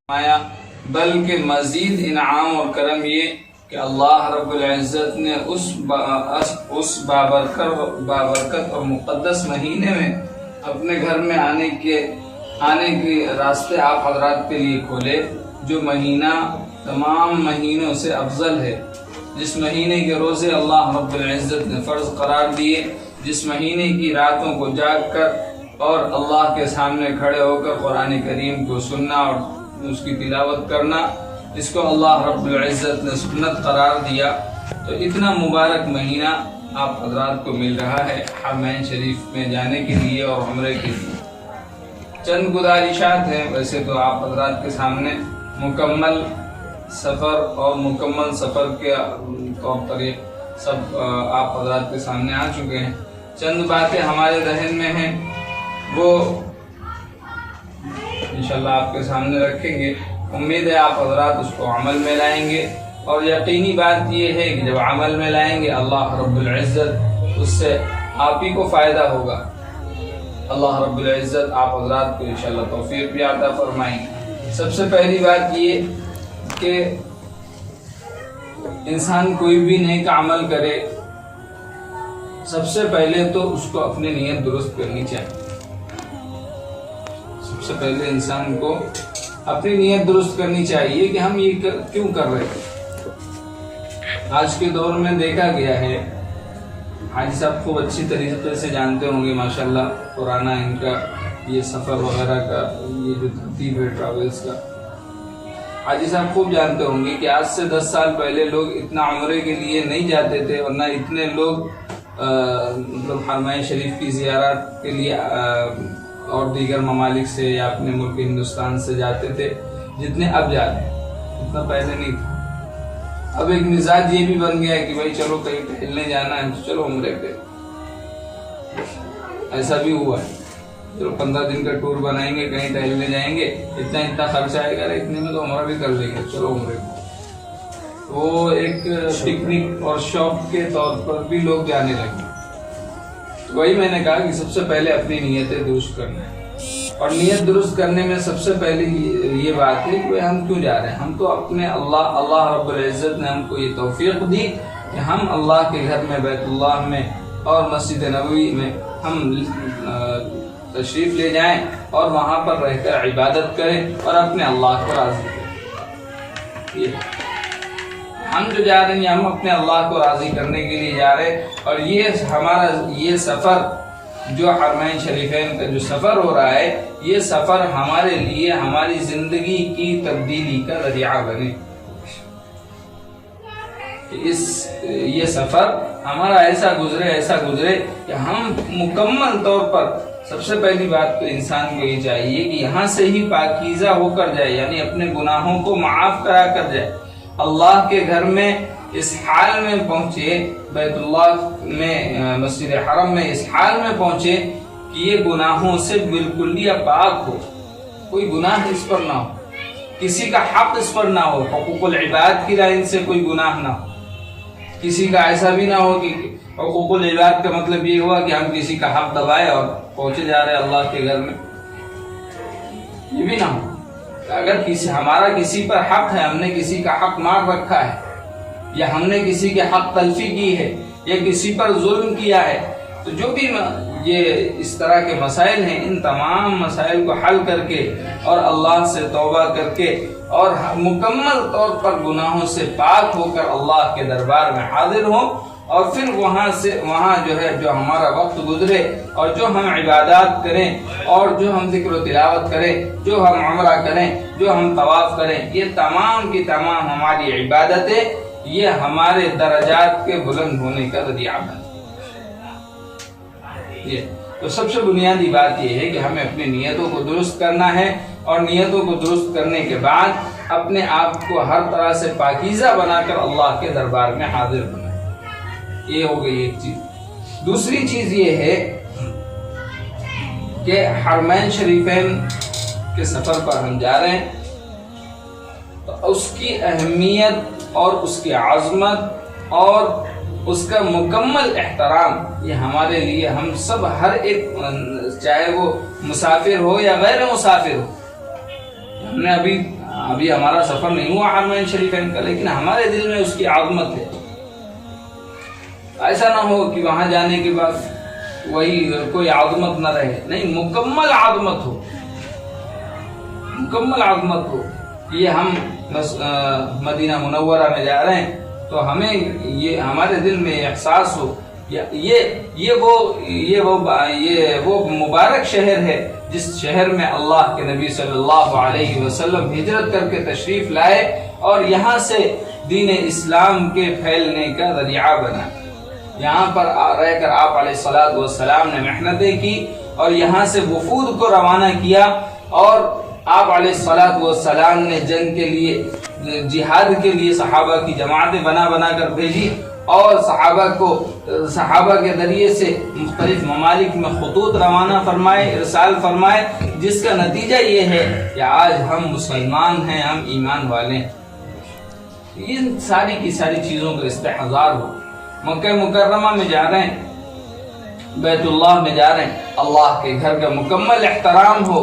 آیا بلکہ مزید انعام اور کرم یہ کہ اللہ رب العزت نے اس بابرکت اور مقدس مہینے میں اپنے گھر میں آنے کے راستے آپ حضرات کے لیے کھولے، جو مہینہ تمام مہینوں سے افضل ہے، جس مہینے کے روزے اللہ رب العزت نے فرض قرار دیے، جس مہینے کی راتوں کو جاگ کر اور اللہ کے سامنے کھڑے ہو کر قرآن کریم کو سننا اور اس کی تلاوت کرنا، اس کو اللہ رب العزت نے سنت قرار دیا۔ تو اتنا مبارک مہینہ آپ حضرات کو مل رہا ہے حرمین شریف میں جانے کے لیے اور عمرے کے لیے۔ چند گزارشات ہیں، ویسے تو آپ حضرات کے سامنے مکمل سفر اور مکمل سفر کے طور طریق سب آپ حضرات کے سامنے آ چکے ہیں۔ چند باتیں ہمارے ذہن میں ہیں، وہ انشاءاللہ آپ کے سامنے رکھیں گے۔ امید ہے آپ حضرات اس کو عمل میں لائیں گے، اور یقینی بات یہ ہے کہ جب عمل میں لائیں گے اللہ رب العزت اس سے آپ ہی کو فائدہ ہوگا۔ اللہ رب العزت آپ حضرات کو انشاءاللہ توفیق بھی عطا فرمائیں گے۔ سب سے پہلی بات یہ کہ انسان کوئی بھی نیک عمل کرے، سب سے پہلے تو اس کو اپنی نیت درست کرنی چاہیے۔ سب سے پہلے انسان کو اپنی نیت درست کرنی چاہیے کہ ہم یہ کیوں کر رہے ہیں۔ آج کے دور میں دیکھا گیا ہے، حاجی صاحب خوب اچھی طریقے سے جانتے ہوں گے ماشاءاللہ پرانا ان کا یہ سفر وغیرہ کا یہ جو ترتیب ہے ٹریولز کا، حاجی صاحب خوب جانتے ہوں گے کہ آج سے 10 سال پہلے لوگ اتنا عمرے کے لیے نہیں جاتے تھے، اور نہ اتنے لوگ مطلب حرمین شریف کی زیارت کے لیے اور دیگر ممالک سے یا اپنے ملک ہندوستان سے جاتے تھے جتنے اب جاتے ہیں، اتنا پہلے نہیں تھا۔ اب ایک مزاج یہ بھی بن گیا ہے کہ بھائی چلو کہیں ٹہلنے جانا ہے تو چلو عمرے پہ، ایسا بھی ہوا ہے، چلو 15 دن کا ٹور بنائیں گے، کہیں ٹہلنے جائیں گے، اتنا خرچ آئے گا، اتنے میں تو عمرہ بھی کر لیں گے، چلو عمرے پہ۔ وہ ایک پکنک اور شوق کے طور پر بھی لوگ جانے لگے۔ وہی میں نے کہا کہ سب سے پہلے اپنی نیتیں درست کرنا ہے، اور نیت درست کرنے میں سب سے پہلے یہ بات ہے کہ ہم کیوں جا رہے ہیں۔ ہم تو اپنے اللہ رب العزت نے ہم کو یہ توفیق دی کہ ہم اللہ کے گھر میں بیت اللہ میں اور مسجد نبوی میں ہم تشریف لے جائیں اور وہاں پر رہ کر عبادت کریں اور اپنے اللہ کو راضی کریں۔ ہم جو جا رہے ہیں ہم اپنے اللہ کو راضی کرنے کے لیے جا رہے ہیں، اور یہ ہمارا یہ سفر جو حرمین شریفین کا جو سفر ہو رہا ہے، یہ سفر ہمارے لیے ہماری زندگی کی تبدیلی کا ذریعہ بنے۔ یہ سفر ہمارا ایسا گزرے کہ ہم مکمل طور پر، سب سے پہلی بات تو انسان کو یہ چاہیے کہ یہاں سے ہی پاکیزہ ہو کر جائے، یعنی اپنے گناہوں کو معاف کرا کر جائے، اللہ کے گھر میں اس حال میں پہنچے، بیت اللہ میں مسجد حرم میں اس حال میں پہنچے کہ یہ گناہوں سے بالکل ہی پاک ہو، کوئی گناہ اس پر نہ ہو، کسی کا حق اس پر نہ ہو، حقوق العباد کی لائن سے کوئی گناہ نہ ہو، کسی کا ایسا بھی نہ ہو کہ حقوق العباد کا مطلب یہ ہوا کہ ہم کسی کا حق دبائے اور پہنچے جا رہے اللہ کے گھر میں، یہ بھی نہ ہو۔ اگر ہمارا کسی پر حق ہے، ہم نے کسی کا حق مار رکھا ہے، یا ہم نے کسی کے حق تلفی کی ہے، یا کسی پر ظلم کیا ہے، تو جو بھی یہ اس طرح کے مسائل ہیں، ان تمام مسائل کو حل کر کے اور اللہ سے توبہ کر کے اور مکمل طور پر گناہوں سے پاک ہو کر اللہ کے دربار میں حاضر ہوں اور پھر وہاں جو ہے جو ہمارا وقت گزرے اور جو ہم عبادات کریں اور جو ہم ذکر و تلاوت کریں، جو ہم عمرہ کریں، جو ہم طواف کریں، یہ تمام کی تمام ہماری عبادتیں یہ ہمارے درجات کے بلند ہونے کا ذریعہ بنیں۔ تو سب سے بنیادی بات یہ ہے کہ ہمیں اپنی نیتوں کو درست کرنا ہے، اور نیتوں کو درست کرنے کے بعد اپنے آپ کو ہر طرح سے پاکیزہ بنا کر اللہ کے دربار میں حاضر بنائیں۔ یہ ہو گئی ایک چیز۔ دوسری چیز یہ ہے کہ حرمین شریفین کے سفر پر ہم جا رہے ہیں تو اس کی اہمیت اور اس کی عظمت اور اس کا مکمل احترام یہ ہمارے لیے، ہم سب ہر ایک، چاہے وہ مسافر ہو یا غیر مسافر ہو، ہم نے ابھی ہمارا سفر نہیں ہوا حرمین شریفین کا، لیکن ہمارے دل میں اس کی عظمت ہے۔ ایسا نہ ہو کہ وہاں جانے کے بعد وہی کوئی عظمت نہ رہے، نہیں، مکمل عظمت ہو، مکمل عظمت ہو۔ یہ ہم مدینہ منورہ میں جا رہے ہیں تو ہمیں یہ ہمارے دل میں احساس ہو، یہ وہ مبارک شہر ہے جس شہر میں اللہ کے نبی صلی اللہ علیہ وسلم ہجرت کر کے تشریف لائے اور یہاں سے دین اسلام کے پھیلنے کا ذریعہ بنا۔ یہاں پر رہ کر آپ علیہ الصلوۃ والسلام نے محنتیں کی اور یہاں سے وفود کو روانہ کیا، اور آپ علیہ الصلوۃ والسلام نے جنگ کے لیے، جہاد کے لیے صحابہ کی جماعتیں بنا کر بھیجی، اور صحابہ کے ذریعے سے مختلف ممالک میں خطوط روانہ فرمائے، ارسال فرمائے، جس کا نتیجہ یہ ہے کہ آج ہم مسلمان ہیں، ہم ایمان والے ہیں۔ ان ساری کی ساری چیزوں کا استحضار ہو۔ مکہ مکرمہ میں جا رہے ہیں، بیت اللہ میں جا رہے ہیں، اللہ کے گھر کا مکمل احترام ہو،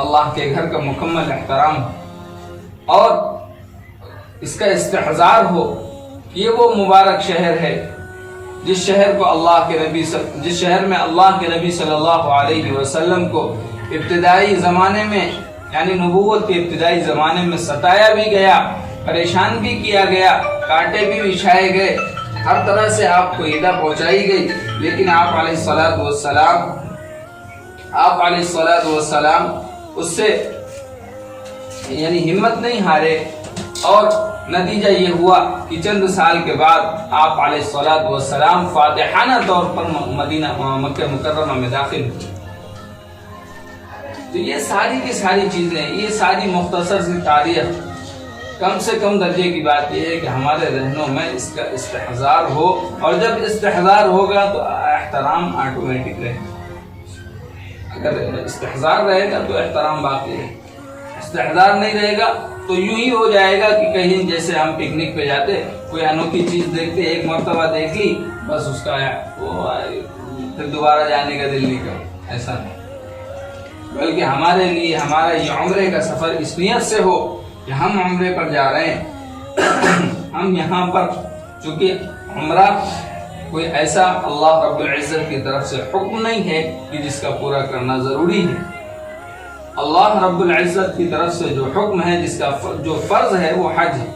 اللہ کے گھر کا مکمل احترام ہو، اور اس کا استحضار ہو۔ یہ وہ مبارک شہر ہے جس شہر میں اللہ کے نبی صلی اللہ علیہ وسلم کو ابتدائی زمانے میں، یعنی نبوت کے ابتدائی زمانے میں ستایا بھی گیا، پریشان بھی کیا گیا، کانٹے بھی بچھائے گئے، ہر طرح سے آپ کو ایذا پہنچائی گئی، لیکن آپ علیہ الصلوۃ والسلام اس سے یعنی ہمت نہیں ہارے، اور نتیجہ یہ ہوا کہ چند سال کے بعد آپ علیہ الصلوۃ والسلام فاتحانہ طور پر مکہ مکرمہ میں داخل ہوئے۔ تو یہ ساری کی ساری چیزیں، یہ ساری مختصر سی تاریخ، کم سے کم درجے کی بات یہ ہے کہ ہمارے ذہنوں میں اس کا استحضار ہو، اور جب استحضار ہوگا تو احترام آٹومیٹک رہے گا۔ اگر استحضار رہے گا تو احترام باقی ہے، استحضار نہیں رہے گا تو یوں ہی ہو جائے گا کہ کہیں جیسے ہم پکنک پہ جاتے، کوئی انوکھی چیز دیکھتے، ایک مرتبہ دیکھ لی، بس اس کا پھر دوبارہ جانے کا دل نہیں کرتا، ایسا نہیں۔ بلکہ ہمارے لیے ہمارا یہ عمرے کا سفر اس نیت سے ہو کہ ہم عمرے پر جا رہے ہیں، ہم یہاں پر، چونکہ عمرہ کوئی ایسا اللہ رب العزت کی طرف سے حکم نہیں ہے کہ جس کا پورا کرنا ضروری ہے۔ اللہ رب العزت کی طرف سے جو حکم ہے، جس کا جو فرض ہے، وہ حج ہے۔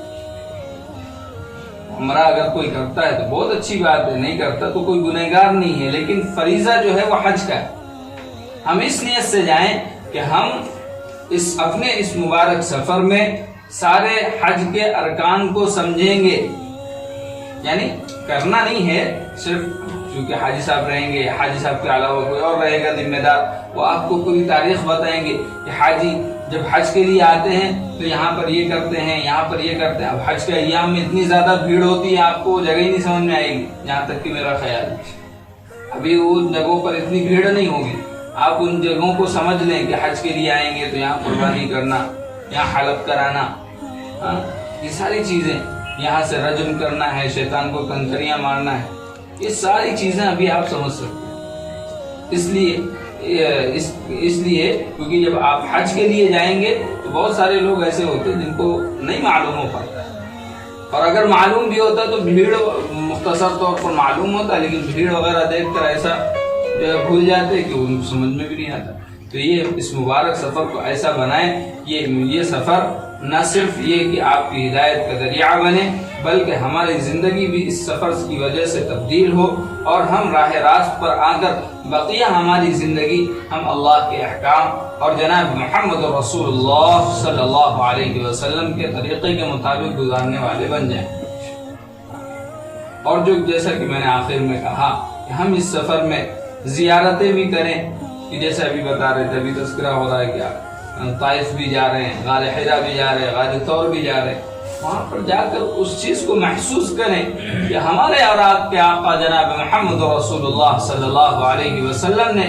عمرہ اگر کوئی کرتا ہے تو بہت اچھی بات ہے، نہیں کرتا تو کوئی گنہگار نہیں ہے، لیکن فریضہ جو ہے وہ حج کا ہے۔ ہم اس نیت سے جائیں کہ ہم اپنے اس مبارک سفر میں سارے حج کے ارکان کو سمجھیں گے، یعنی کرنا نہیں ہے صرف، چونکہ حاجی صاحب رہیں گے، حاجی صاحب کے علاوہ کوئی اور رہے گا ذمہ دار، وہ آپ کو پوری تاریخ بتائیں گے کہ حاجی جب حج کے لیے آتے ہیں تو یہاں پر یہ کرتے ہیں، یہاں پر یہ کرتے ہیں۔ اب حج کے ایام میں اتنی زیادہ بھیڑ ہوتی ہے، آپ کو جگہ ہی نہیں سمجھ میں آئے گی، جہاں تک کہ میرا خیال ہے ابھی ان جگہوں پر اتنی بھیڑ نہیں ہوگی۔ آپ ان جگہوں کو سمجھ لیں کہ حج کے لیے آئیں گے تو یہاں قربانی کرنا، یہاں حلق کرانا، یہ ساری چیزیں، یہاں سے رجم کرنا ہے، شیطان کو کنکریاں مارنا ہے، یہ ساری چیزیں ابھی آپ سمجھ سکتے ہیں۔ اس لیے کیونکہ جب آپ حج کے لیے جائیں گے تو بہت سارے لوگ ایسے ہوتے ہیں جن کو نہیں معلوم ہو پاتا، اور اگر معلوم بھی ہوتا تو بھیڑ مختصر طور پر معلوم ہوتا، لیکن بھیڑ وغیرہ دیکھ کر ایسا بھول جاتے کہ ان کو سمجھ میں بھی نہیں آتا۔ تو یہ اس مبارک سفر کو ایسا بنائیں، یہ سفر نہ صرف یہ کہ آپ کی ہدایت کا ذریعہ بنے بلکہ ہماری زندگی بھی اس سفر کی وجہ سے تبدیل ہو اور ہم راہ راست پر آ کر بقیہ ہماری زندگی ہم اللہ کے احکام اور جناب محمد رسول اللہ صلی اللہ علیہ وسلم کے طریقے کے مطابق گزارنے والے بن جائیں۔ اور جو جیسا کہ میں نے آخر میں کہا کہ ہم اس سفر میں زیارتیں بھی کریں، کہ جیسے ابھی بتا رہے تھے، ابھی تذکرہ ہو رہا ہے کیا طائف بھی جا رہے ہیں، غار حرا بھی جا رہے ہیں، غار طور بھی جا رہے ہیں، وہاں پر جا کر اس چیز کو محسوس کریں کہ ہمارے اور آپ کے آقا جناب محمد رسول اللہ صلی اللہ علیہ وسلم نے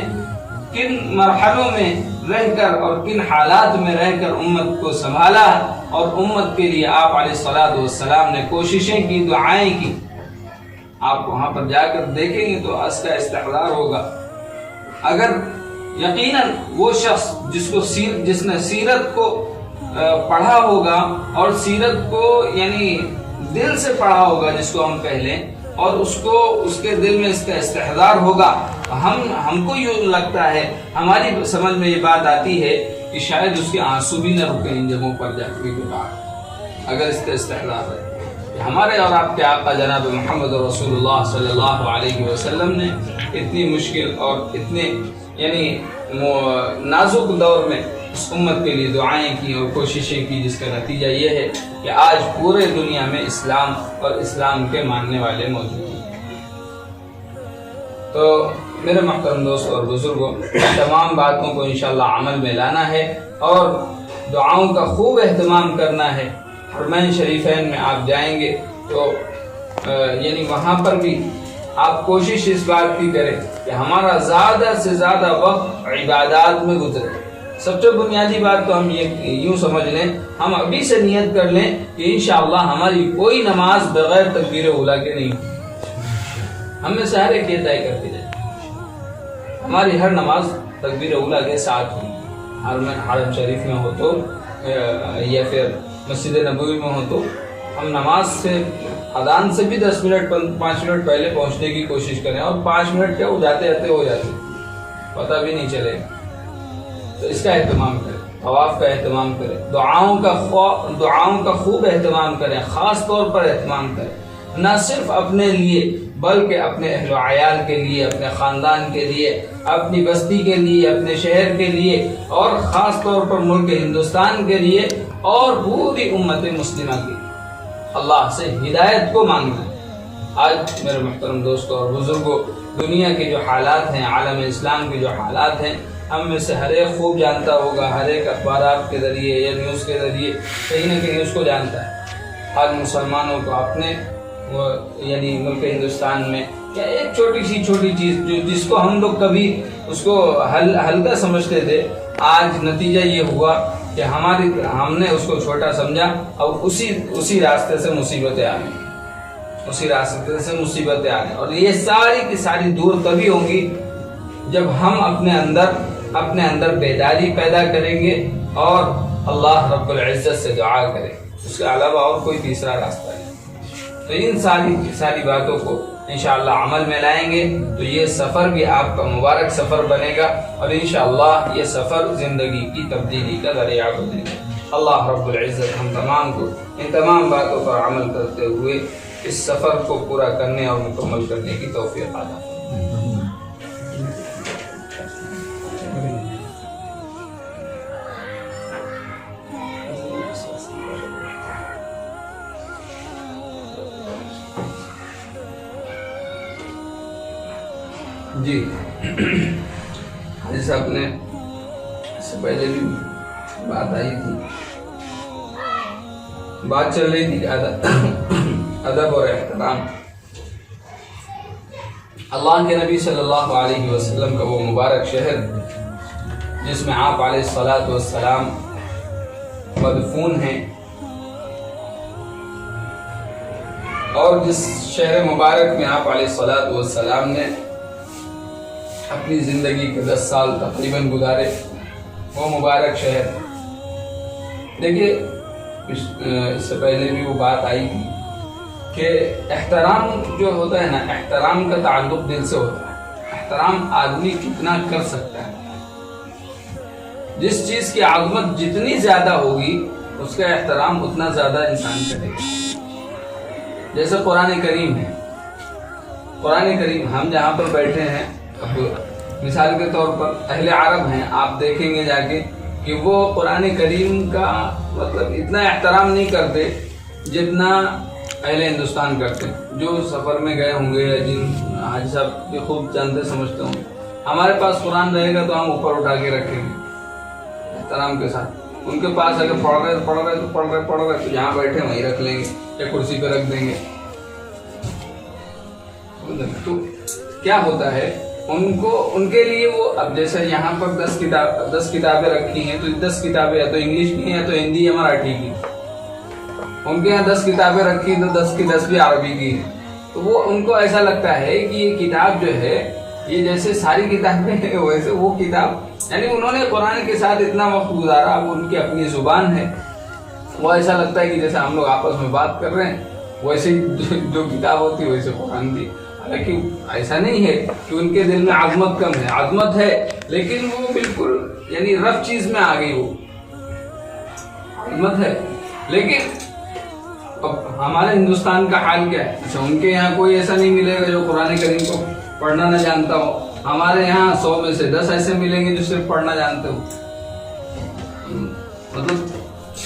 کن مرحلوں میں رہ کر اور کن حالات میں رہ کر امت کو سنبھالا اور امت کے لیے آپ علیہ الصلوۃ والسلام نے کوششیں کی، دعائیں کی۔ آپ وہاں پر جا کر دیکھیں گے تو اس کا استحضار ہوگا۔ اگر یقیناً وہ شخص جس نے سیرت کو پڑھا ہوگا اور سیرت کو یعنی دل سے پڑھا ہوگا، جس کو ہم کہہ لیں، اور اس کے دل میں اس کا استحضار ہوگا، ہم کو یوں لگتا ہے، ہماری سمجھ میں یہ بات آتی ہے کہ شاید اس کے آنسو بھی نہ رکیں ان جگہوں پر جا کے بعد، اگر اس کا استحضار ہے۔ ہمارے اور آپ کے آقا جناب محمد رسول اللہ صلی اللہ علیہ وسلم نے اتنی مشکل اور اتنے یعنی نازک دور میں اس امت کے لیے دعائیں کی اور کوششیں کی، جس کا نتیجہ یہ ہے کہ آج پورے دنیا میں اسلام اور اسلام کے ماننے والے موجود ہیں۔ تو میرے محترم دوستوں اور بزرگوں، تمام باتوں کو انشاءاللہ عمل میں لانا ہے اور دعاؤں کا خوب اہتمام کرنا ہے۔ حرمین شریفین میں آپ جائیں گے تو یعنی وہاں پر بھی آپ کوشش اس بات کی کریں کہ ہمارا زیادہ سے زیادہ وقت عبادات میں گزرے۔ سب سے بنیادی بات تو ہم یہ یوں سمجھ لیں، ہم ابھی سے نیت کر لیں کہ انشاءاللہ ہماری کوئی نماز بغیر تکبیر اولیٰ کے نہیں ہوگی۔ ہم میں سے ہر ایک یہ طے کرتے جائیں ہماری ہر نماز تکبیر اولیٰ کے ساتھ ہوگی۔ حرم شریف میں ہو تو یا پھر مسجد نبوی میں ہو تو ہم نماز سے اذان سے بھی 10 منٹ 5 منٹ پہلے پہنچنے کی کوشش کریں، اور 5 منٹ کیا ہو جاتے ہو جاتے پتہ بھی نہیں چلے۔ تو اس کا اہتمام کریں، طواف کا اہتمام کریں، دعاؤں کا خوب اہتمام کریں، خاص طور پر اہتمام کریں، نہ صرف اپنے لیے بلکہ اپنے اہل و عیال کے لیے، اپنے خاندان کے لیے، اپنی بستی کے لیے، اپنے شہر کے لیے، اور خاص طور پر ملک ہندوستان کے لیے اور پوری امت مسلمہ کی اللہ سے ہدایت کو مانگنا ہے۔ آج میرے محترم دوستوں اور بزرگوں، دنیا کے جو حالات ہیں، عالم اسلام کے جو حالات ہیں، ہم میں سے ہر ایک خوب جانتا ہوگا، ہر ایک اخبارات کے ذریعے یا نیوز کے ذریعے کہیں نہ کہیں اس کو جانتا ہے۔ آج مسلمانوں کو اپنے یعنی ملک ہندوستان میں کیا ایک چھوٹی چیز جس کو ہم لوگ کبھی اس کو ہلکا سمجھتے تھے، آج نتیجہ یہ ہوا کہ ہم نے اس کو چھوٹا سمجھا اور اسی راستے سے مصیبتیں آ گئی، اور یہ ساری کی ساری دور تبھی ہوں گی جب ہم اپنے اندر بیداری پیدا کریں گے اور اللہ رب العزت سے دعا کریں۔ اس کے علاوہ اور کوئی تیسرا راستہ نہیں۔ تو ان ساری باتوں کو انشاءاللہ عمل میں لائیں گے تو یہ سفر بھی آپ کا مبارک سفر بنے گا، اور انشاءاللہ یہ سفر زندگی کی تبدیلی کا ذریعہ بنے گا۔ اللہ رب العزت ہم تمام کو ان تمام باتوں پر عمل کرتے ہوئے اس سفر کو پورا کرنے اور مکمل کرنے کی توفیق عطا فرمائے۔ جی جیسے آپ نے اس سے پہلے بھی بات آئی تھی، بات چل رہی تھی ادب اور احترام۔ اللہ کے نبی صلی اللہ علیہ وسلم کا وہ مبارک شہر جس میں آپ علیہ الصلاۃ والسلام مدفون ہیں، اور جس شہر مبارک میں آپ علیہ الصلاۃ والسلام نے اپنی زندگی کے 10 سال تقریباً گزارے، وہ مبارک شہر۔ دیکھیے اس سے پہلے بھی وہ بات آئی تھی کہ احترام جو ہوتا ہے نا، احترام کا تعلق دل سے ہوتا ہے۔ احترام آدمی کتنا کر سکتا ہے، جس چیز کی عظمت جتنی زیادہ ہوگی اس کا احترام اتنا زیادہ انسان کرے گا. جیسے قرآن کریم ہے، قرآن کریم ہم جہاں پر بیٹھے ہیں، اب مثال کے طور پر اہل عرب ہیں، آپ دیکھیں گے جا کے کہ وہ قرآن کریم کا مطلب اتنا احترام نہیں کرتے جتنا اہل ہندوستان کرتے ہیں. جو سفر میں گئے ہوں گے، جن حاجی صاحب بھی خوب جانتے سمجھتے ہوں گے، ہمارے پاس قرآن رہے گا تو ہم اوپر اٹھا کے رکھیں گے احترام کے ساتھ. ان کے پاس اگر پڑھ رہے تو جہاں بیٹھے وہیں رکھ لیں گے یا کرسی پہ رکھ دیں گے. تو کیا ہوتا ہے ان کے لیے وہ اب جیسے یہاں پر 10 کتابیں رکھی ہیں، تو 10 کتابیں یا تو انگلش کی ہیں یا تو ہندی یا مراٹھی کی. ان کے یہاں 10 کتابیں رکھی تو 10 کی 10 بھی عربی کی ہیں. تو وہ ان کو ایسا لگتا ہے کہ یہ کتاب جو ہے یہ جیسے ساری کتابیں ہیں ویسے وہ کتاب، یعنی انہوں نے قرآن کے ساتھ اتنا وقت گزارا، اب ان کی اپنی زبان ہے. وہ ایسا لگتا ہے کہ جیسے ہم لوگ آپس میں بات کر رہے ہیں ویسے ہی جو کتاب ہوتی ہے ویسے قرآن کی. حالانکہ ایسا نہیں ہے کہ ان کے دل میں عظمت کم ہے، عظمت ہے، لیکن وہ بالکل یعنی رف چیز میں آ گئی. وہ عظمت ہے. لیکن اب ہمارے ہندوستان کا حال کیا ہے؟ اچھا، ان کے یہاں کوئی ایسا نہیں ملے گا جو قرآن کریم کو پڑھنا نہ جانتا ہو. ہمارے یہاں 100 میں سے 10 ایسے ملیں گے جو صرف پڑھنا جانتے ہو. مطلب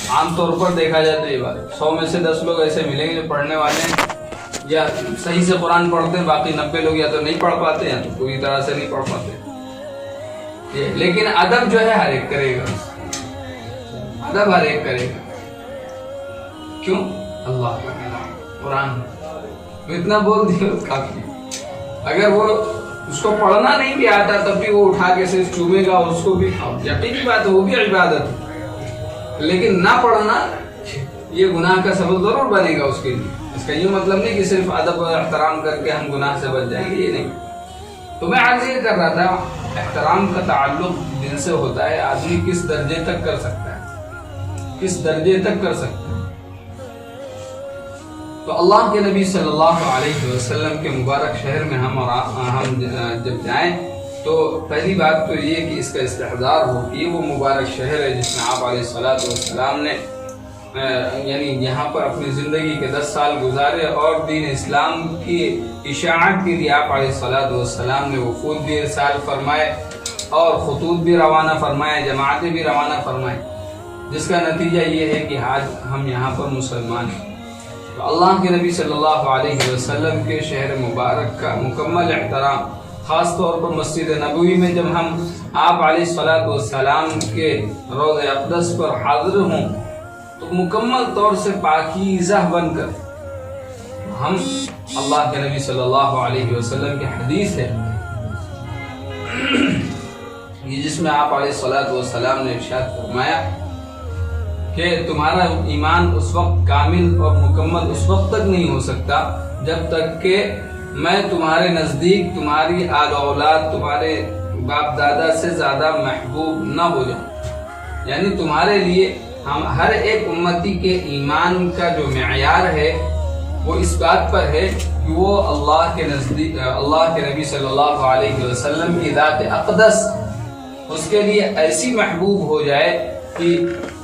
عام طور پر دیکھا جائے تو یہ بات 100 میں سے 10 لوگ ایسے ملیں گے جو پڑھنے والے ہیں یا صحیح سے قرآن پڑھتے ہیں. باقی 90 لوگ یا تو نہیں پڑھ پاتے یا تو پوری طرح سے نہیں پڑھ پاتے. لیکن ادب جو ہے ہر ایک کرے گا، ادب ہر ایک کرے گا. کیوں؟ اللہ کا قرآن اتنا بول دیا کافی. اگر وہ اس کو پڑھنا نہیں بھی آتا تب بھی وہ اٹھا کے صرف چومے گا، اس کو بھی یقینی بات ہے وہ بھی عبادت ہے. لیکن نہ پڑھنا یہ گناہ کا سبب ضرور بنے گا اس کے لیے. اس کا یہ مطلب نہیں کہ صرف ادب و احترام کر کے ہم گناہ سے بچ جائیں گے، یہ نہیں. تو میں عرض یہ کر رہا تھا احترام کا تعلق دل سے ہوتا ہے. آدمی کس درجے تک کر سکتا ہے، کس درجے تک کر سکتا ہے. تو اللہ کے نبی صلی اللہ علیہ وسلم کے مبارک شہر میں ہم جب جائیں تو پہلی بات تو یہ کہ اس کا استحضار ہو کہ وہ مبارک شہر ہے جس میں آپ علیہ الصلوۃ والسلام نے یعنی یہاں پر اپنی زندگی کے 10 سال گزارے اور دین اسلام کی اشاعت کے لیے آپ علیہ الصلوۃ والسلام نے وفود بھی ارسال فرمائے اور خطوط بھی روانہ فرمائے، جماعتیں بھی روانہ فرمائے، جس کا نتیجہ یہ ہے کہ آج ہم یہاں پر مسلمان ہیں. تو اللہ کے نبی صلی اللہ علیہ وسلم کے شہر مبارک کا مکمل احترام، خاص طور پر مسجد نبوی میں جب ہم آپ علیہ الصلوۃ والسلام کے روضہ اقدس پر حاضر ہوں تو مکمل طور سے پاکیزہ بن کر ہم اللہ کے نبی صلی اللہ علیہ وسلم کی حدیث ہے جس میں آپ علیہ الصلوۃ والسلام نے ارشاد فرمایا کہ تمہارا ایمان اس وقت کامل اور مکمل اس وقت تک نہیں ہو سکتا جب تک کہ میں تمہارے نزدیک تمہاری آل اولاد تمہارے باپ دادا سے زیادہ محبوب نہ ہو جاؤں. یعنی تمہارے لیے ہم ہر ایک امتی کے ایمان کا جو معیار ہے وہ اس بات پر ہے کہ وہ اللہ کے نزدیک اللہ کے نبی صلی اللہ علیہ وسلم کی ذات اقدس اس کے لیے ایسی محبوب ہو جائے کہ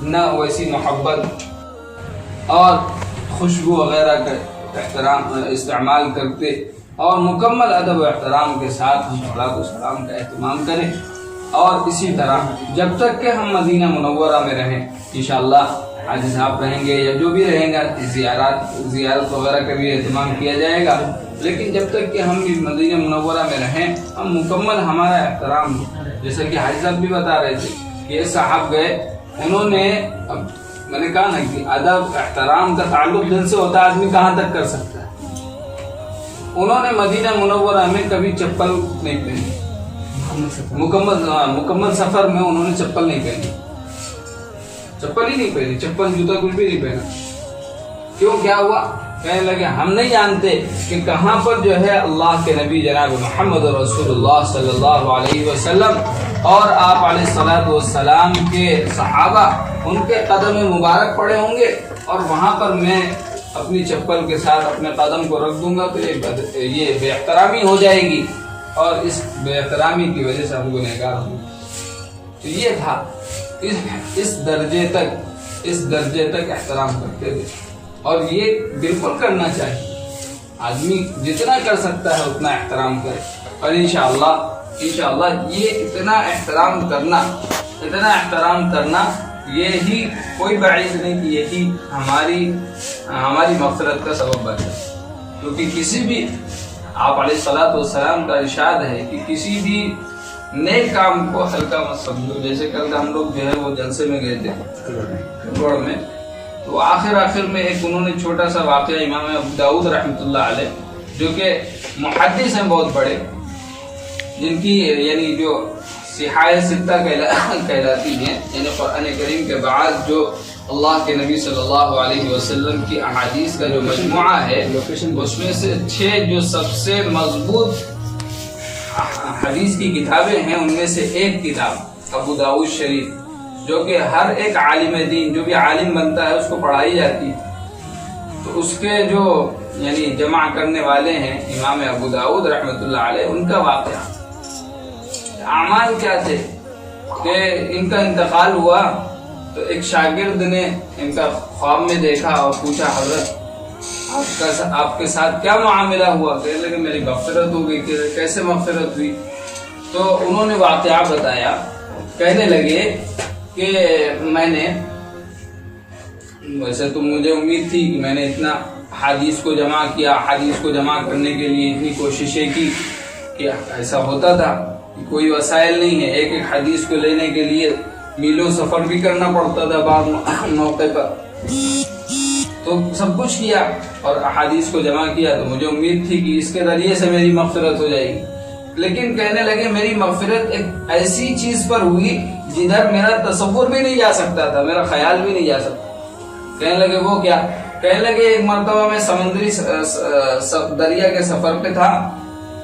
نہ ویسی محبت اور خوشبو وغیرہ کا احترام استعمال کرتے اور مکمل ادب و احترام کے ساتھ ہم صلاۃ و سلام کا اہتمام کریں. اور اسی طرح جب تک کہ ہم مدینہ منورہ میں رہیں انشاءاللہ حاجی صاحب رہیں گے یا جو بھی رہیں گا زیارت وغیرہ کا بھی اہتمام کیا جائے گا. لیکن جب تک کہ ہم مدینہ منورہ میں رہیں ہم مکمل ہمارا احترام، جیسا کہ حاجی صاحب بھی بتا رہے تھے کہ یہ صاحب گئے، انہوں نے اب میں نے کہا نا کہ ادب احترام کا تعلق دل سے ہوتا ہے، آدمی کہاں تک کر سکتا ہے. انہوں نے مدینہ منورہ میں کبھی چپل نہیں پہنی، مکمل سفر میں انہوں نے چپل نہیں پہنی، چپل ہی نہیں پہنی، چپل جوتا کچھ بھی نہیں پہنا. کیوں؟ کیا ہوا؟ کہنے لگے ہم نہیں جانتے کہ کہاں پر جو ہے اللہ کے نبی جناب محمد رسول اللہ صلی اللہ علیہ وسلم اور آپ علیہ الصلوۃ والسلام کے صحابہ ان کے قدم مبارک پڑے ہوں گے اور وہاں پر میں اپنی چپل کے ساتھ اپنے قدم کو رکھ دوں گا تو یہ بے احترامی ہو جائے گی اور اس بے احترامی کی وجہ سے ہم گنہگار ہوں گے. تو یہ تھا، اس درجے تک اس درجے تک احترام کرتے تھے، اور یہ بالکل کرنا چاہیے، آدمی جتنا کر سکتا ہے اتنا احترام کرے، اور انشاءاللہ یہ اتنا احترام کرنا یہی کوئی بعید نہیں کہ یہی ہماری مغفرت کا سبب بنے، کیونکہ کسی بھی آپ علیہ الصلوۃ والسلام کا ارشاد ہے کہ کسی بھی نیک کام کو ہلکا مت سمجھو۔ جیسے کل ہم لوگ جو ہے وہ جلسے میں گئے تھے کھگوڑ میں، تو آخر میں ایک انہوں نے چھوٹا سا واقعہ، امام ابو داؤد رحمۃ اللہ علیہ جو کہ محدث ہیں بہت بڑے، جن کی یعنی جو صحاح ستہ کہلاتی ہیں، یعنی قرآن کریم کے بعد جو اللہ کے نبی صلی اللہ علیہ وسلم کی احادیث کا جو مجموعہ ہے، اس میں سے 6 جو سب سے مضبوط حدیث کی کتابیں ہیں، ان میں سے ایک کتاب ابو داؤد شریف، جو کہ ہر ایک عالم دین جو بھی عالم بنتا ہے اس کو پڑھائی جاتی ہے، تو اس کے جو یعنی جمع کرنے والے ہیں امام ابو داؤد رحمۃ اللہ علیہ، ان کا واقعہ اعمال کیا تھے کہ ان کا انتقال ہوا تو ایک شاگرد نے ان کا خواب میں دیکھا اور پوچھا، حضرت آپ کے ساتھ کیا معاملہ ہوا؟ کہنے لگے میری مغفرت ہو گئی۔ کیسے مغفرت ہوئی؟ تو انہوں نے واقعہ بتایا، کہنے لگے کہ میں نے، ویسے تو مجھے امید تھی کہ میں نے اتنا حدیث کو جمع کیا، حدیث کو جمع کرنے کے لیے اتنی کوششیں کی کہ ایسا ہوتا تھا کہ کوئی وسائل نہیں ہے، ایک ایک حدیث کو لینے کے لیے میلوں سفر بھی کرنا پڑتا تھا بعض موقع پر، تو سب کچھ کیا اور احادیث کو جمع کیا، تو مجھے امید تھی کہ اس کے ذریعے سے میری مغفرت ہو جائے گی، لیکن کہنے لگے میری مغفرت ایک ایسی چیز پر ہوئی جدھر میرا تصور بھی نہیں جا سکتا تھا، میرا خیال بھی نہیں جا سکتا۔ کہنے لگے وہ کیا؟ کہنے لگے ایک مرتبہ میں سمندری دریا کے سفر پہ تھا،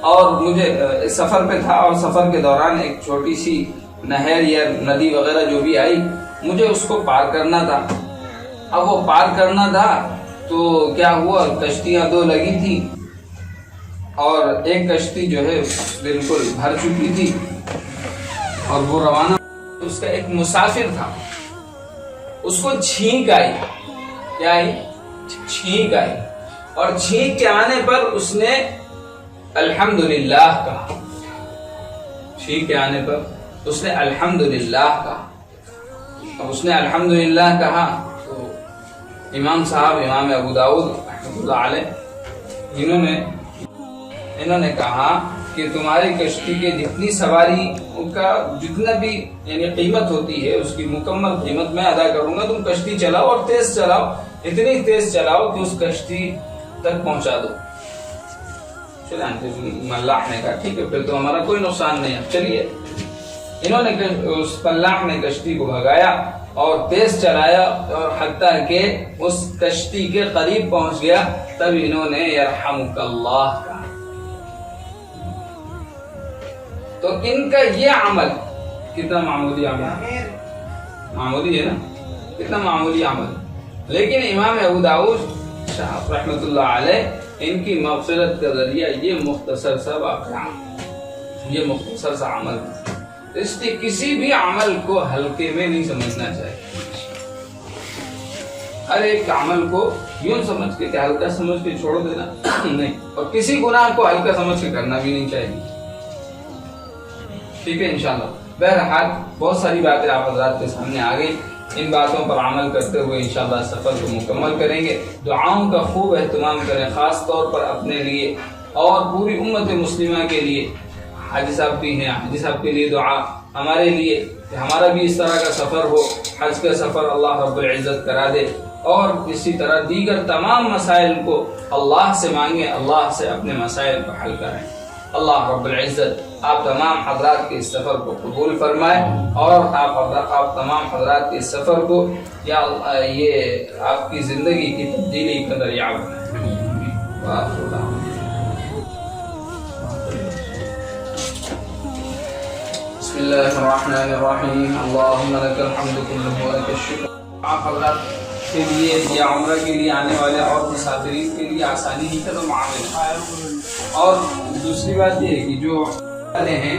اور سفر کے دوران ایک چھوٹی سی نہر یا ندی وغیرہ جو بھی آئی، مجھے اس کو پار کرنا تھا۔ اب وہ پار کرنا تھا تو کیا ہوا، کشتیاں 2 لگی تھی، اور ایک کشتی جو ہے بالکل بھر چکی تھی اور وہ روانہ، اس کا ایک مسافر تھا، اس کو چھینک آئی، کیا آئی؟ چھینک آئی، اور چھینک کے آنے پر اس نے الحمدللہ کہا، چھینک کے آنے پر اس نے الحمدللہ کہا۔ اب اس نے الحمدللہ کہا تو امام صاحب، امام ابو داؤد رحمۃ اللہ علیہ، انہوں نے کہا کہ تمہاری کشتی کے جتنی سواری کا جتنا بھی یعنی قیمت ہوتی ہے اس کی مکمل قیمت میں ادا کروں گا، تم کشتی چلاؤ اور تیز چلاؤ، اتنی تیز چلاؤ کہ اس کشتی تک پہنچا دو۔ ملاح نے کہا ٹھیک ہے، پھر تو ہمارا کوئی نقصان نہیں ہے، چلیے۔ انہوں نے اس فلاح نے کشتی کو بھگایا اور تیز چلایا، اور حتیٰ کہ اس کشتی کے قریب پہنچ گیا، تب انہوں نے یرحمک اللہ کہا۔ تو ان کا یہ عمل کتنا معمولی عمل، معمولی ہے نا، کتنا معمولی عمل، لیکن امام ابو داؤد رحمۃ اللہ علیہ ان کی مغفرت کا ذریعہ یہ مختصر سا واقعہ، یہ مختصر سا عمل، اس لیے کسی بھی عمل کو ہلکے میں نہیں سمجھنا چاہیے، ہر ایک عمل کو یوں سمجھ کے کہ ہلکا سمجھ کے چھوڑ دینا نہیں، اور کسی گناہ کو ہلکا سمجھ کے کرنا بھی نہیں چاہیے، ٹھیک ہے انشاءاللہ۔ بہرحال بہت ساری باتیں آپ حضرات کے سامنے آ گئی، ان باتوں پر عمل کرتے ہوئے انشاءاللہ سفر کو مکمل کریں گے۔ دعاؤں کا خوب اہتمام کریں، خاص طور پر اپنے لیے اور پوری امت مسلمہ کے لیے۔ حاجی صاحب بھی ہیں، حاجی صاحب کے لیے دعا، ہمارے لیے کہ ہمارا بھی اس طرح کا سفر ہو، حج کا سفر اللہ رب العزت کرا دے، اور اسی طرح دیگر تمام مسائل کو اللہ سے مانگیں، اللہ سے اپنے مسائل کو حل کریں۔ اللہ رب العزت آپ تمام حضرات کے اس سفر کو قبول فرمائے، اور آپ تمام حضرات کے اس سفر کو یا یہ آپ کی زندگی کی تبدیلی کا ذریعہ بنائے۔ بسم اللہ الرحمن الرحیم، اللہم لک الحمد کلہ ولک الشکر۔ آپ حضرات کے لیے یا عمرہ کے لیے آنے والے اور مسافرین کے لیے آسانی ہی کا تو معاملہ ہے، اور دوسری بات یہ ہے کہ جو والے ہیں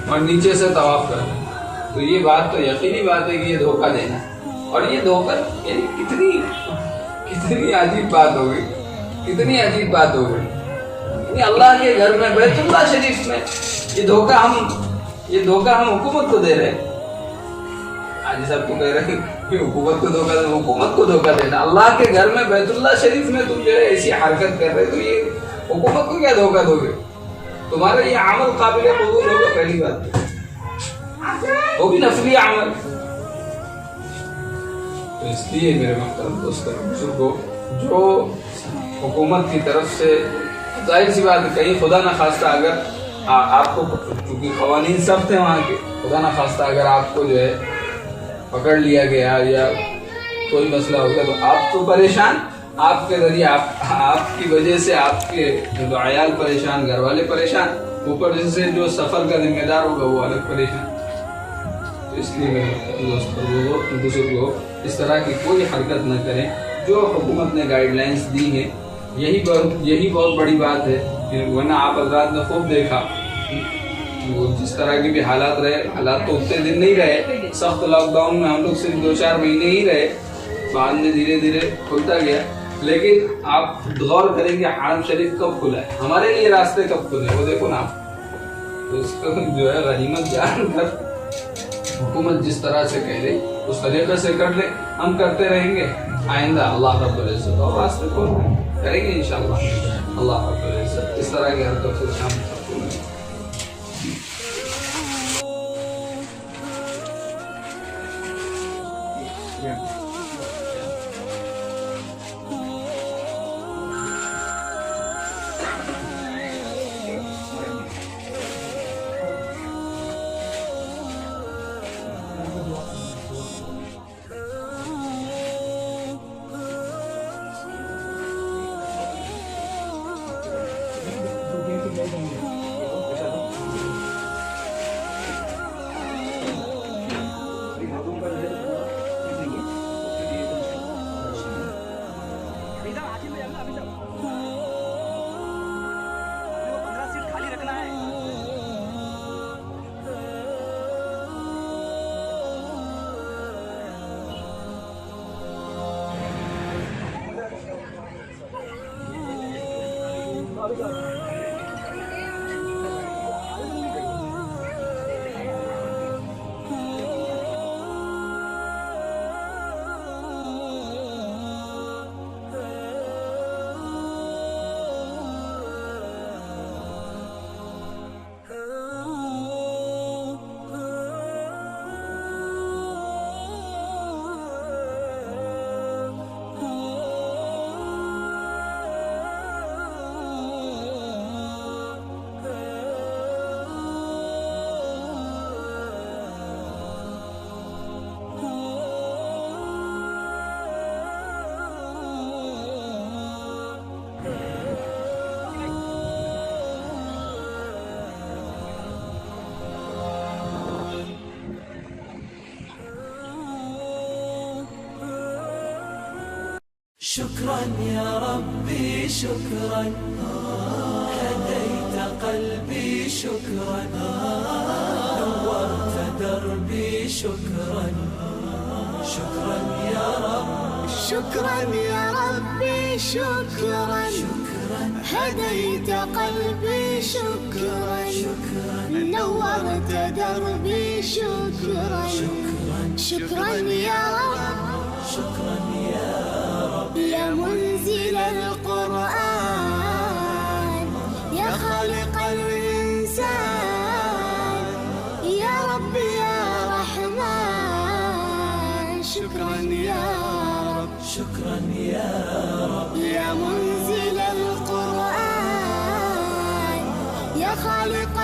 اور نیچے سے طواف کرتے ہیں، تو یہ بات تو یقینی بات ہے کہ یہ دھوکہ دینا ہے، اور یہ دھوکہ یعنی کتنی عجیب بات ہو گئی، کتنی عجیب بات ہو گئی. یعنی اللہ کے گھر میں بیت اللہ شریف میں یہ دھوکہ ہم حکومت کو دے رہے ہیں. حاجی صاحب کو کہہ رہے ہیں کہ حکومت کو دھوکہ دینا. اللہ کے گھر میں بیت اللہ شریف میں تم جو ہے ایسی حرکت کر رہے تو یہ حکومت کو کیا دھوکہ دو گے؟ تمہارا یہ عمل قابل قبول ہوگا پہلی بات، وہ بھی نفلی عمل. تو اس لیے میرے محترم دوستوں بزرگوں، جو حکومت کی طرف سے ظاہر سی بات ہے کہیں خدا نہ خواستہ اگر آپ کو، کیونکہ قوانین سخت ہیں وہاں کے، خدا نہ خواستہ اگر آپ کو جو ہے پکڑ لیا گیا یا کوئی مسئلہ ہو گیا تو آپ تو پریشان، آپ کے ذریعے آپ کی وجہ سے آپ کے جو عیال پریشان، گھر والے پریشان، اوپر سے جو سفر کا ذمہ دار ہوگا وہ الگ پریشان. تو اس لیے میرے دوستوں بزرگوں اس طرح کی کوئی حرکت نہ کریں. جو حکومت نے گائیڈ لائنس دی ہیں یہی بہت بڑی بات ہے. ورنہ آپ حضرات نے خوب دیکھا وہ جس طرح کی بھی حالات رہے، حالات تو اتنے دن نہیں رہے، سخت لاک ڈاؤن میں ہم لوگ صرف 2-4 مہینے ہی رہے، بعد میں دھیرے دھیرے کھلتا گیا. لیکن آپ غور کریں کہ حرم شریف کب کھلا ہے، ہمارے لیے راستے کب کھلے وہ دیکھو نا. تو اس کو جو ہے غنیمت جان کر حکومت جس طرح سے کہہ دے اس طریقے سے کر لے. ہم کرتے رہیں گے، آئندہ اللہ رب العزت اور راستے کھول کریں گے انشاءاللہ. اللہ رب العزت اس طرح کی حرکت سے شام شكرا يا ربي شكرا هديت قلبي شكرا نورت دربي شكرا شكرا يا رب شكرا يا ربي شكرا هديت قلبي شكرا نورت دربي شكرا شكرا يا رب شكرا يا رب يا منزل القرآن يا خالق الإنسان يا رب يا رحمن شكرا يا رب شكرا يا رب يا منزل القرآن يا خالق